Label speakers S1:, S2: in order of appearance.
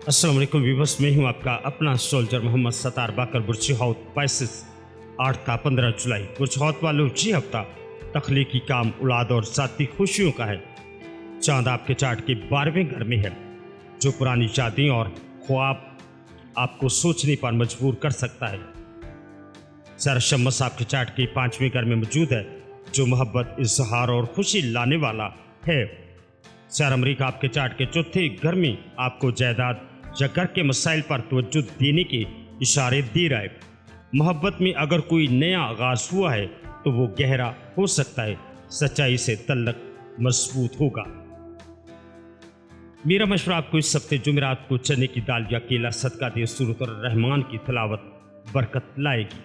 S1: अस्सलाम वालेकुम व्यूअर्स, मैं हूं आपका अपना सोल्जर मोहम्मद सतार बाकर। बुरछहौत 8 का 15 जुलाई। बुरछहौत वालों, जी हफ्ता तख्लीकी काम, औलाद और ज़ाती खुशियों का है। चांद आपके चार्ट के 12वें घर में है, जो पुरानी यादें और ख्वाब आपको सोचने पर मजबूर कर सकता है। सर शम्स आपके चार्ट के 5वें घर में मौजूद है, जो मोहब्बत, इजहार और खुशी लाने वाला है। सर अमरीका आपके चार्ट के चौथे घर में आपको जायदाद या घर के मसाइल पर तवज्जो देने के इशारे दे रहा है। मोहब्बत में अगर कोई नया आगाज हुआ है तो वो गहरा हो सकता है, सच्चाई से तल्लक मजबूत होगा। मेरा मशवरा आपको इस हफ्ते जुमेरात को चने की दाल या केला सदका दे, सूरत रहमान की तिलावत बरकत लाएगी।